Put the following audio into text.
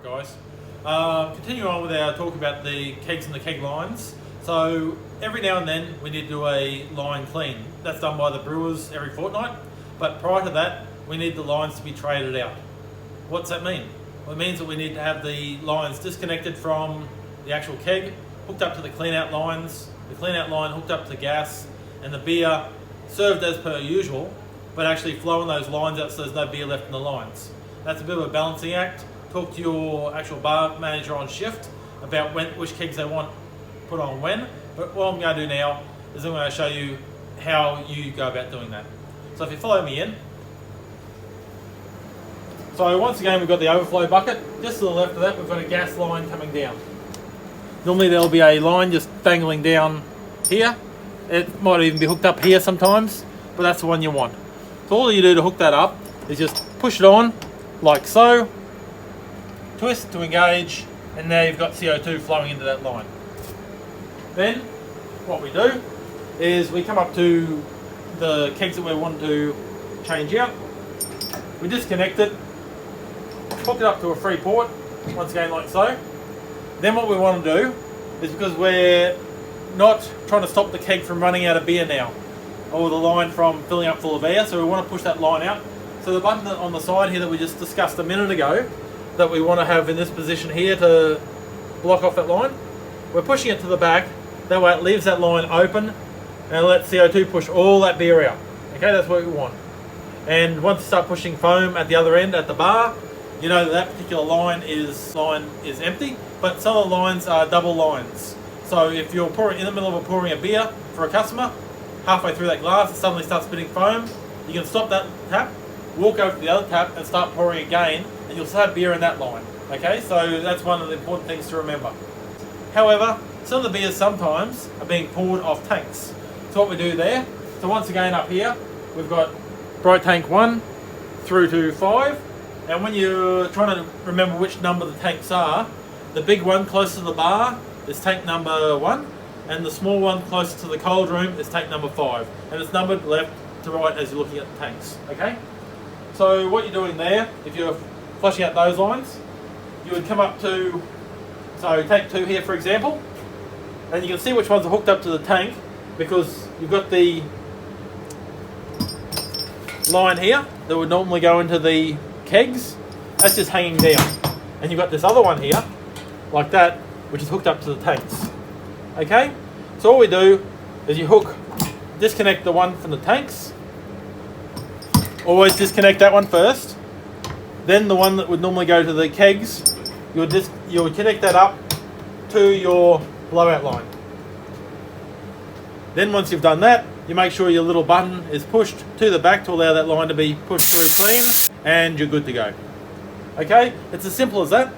Alright guys, continuing on with our talk about the kegs and the keg lines. So every now and then we need to do a line clean. That's done by the brewers every fortnight, but prior to that we need the lines to be traded out. What's that mean? Well, it means that we need to have the lines disconnected from the actual keg, hooked up to the clean out lines, the clean out line hooked up to the gas, and the beer served as per usual, but actually flowing those lines out so there's no beer left in the lines. That's a bit of a balancing act. Talk to your actual bar manager on shift about which kegs they want put on when. But what I'm going to do now is I'm going to show you how you go about doing that. So if you follow me in. So once again we've got the overflow bucket. Just to the left of that we've got a gas line coming down. Normally there'll be a line just dangling down here. It might even be hooked up here sometimes, but that's the one you want. So all you do to hook that up is just push it on like so, twist to engage, and now you've got CO2 flowing into that line. Then what we do is we come up to the kegs that we want to change out, we disconnect it, hook it up to a free port, once again like so. Then what we want to do is, because we're not trying to stop the keg from running out of beer now, or the line from filling up full of air, so we want to push that line out. So the button on the side here that we just discussed a minute ago, that we want to have in this position here to block off that line, we're pushing it to the back, that way it leaves that line open and lets CO2 push all that beer out. Okay, that's what we want. And once you start pushing foam at the other end at the bar, you know that particular line is empty, but some of the lines are double lines. So if you're pouring in the middle of pouring a beer for a customer, halfway through that glass it suddenly starts spitting foam, you can stop that tap, walk over to the other tap and start pouring again, and you'll still have beer in that line. Okay, so that's one of the important things to remember. However, some of the beers sometimes are being poured off tanks. So what we do there, so once again up here, we've got bright tank 1 through to 5, and when you're trying to remember which number the tanks are, the big one closer to the bar is tank number 1, and the small one closer to the cold room is tank number 5, and it's numbered left to right as you're looking at the tanks. Okay? So what you're doing there, if you're flushing out those lines, you would come up to, so tank 2 here for example, and you can see which ones are hooked up to the tank, because you've got the line here that would normally go into the kegs, that's just hanging down, and you've got this other one here like that, which is hooked up to the tanks. Okay, so all we do is you disconnect the one from the tanks. Always disconnect that one first. Then the one that would normally go to the kegs, you would connect that up to your blowout line. Then once you've done that, you make sure your little button is pushed to the back to allow that line to be pushed through clean, and you're good to go. Okay, it's as simple as that.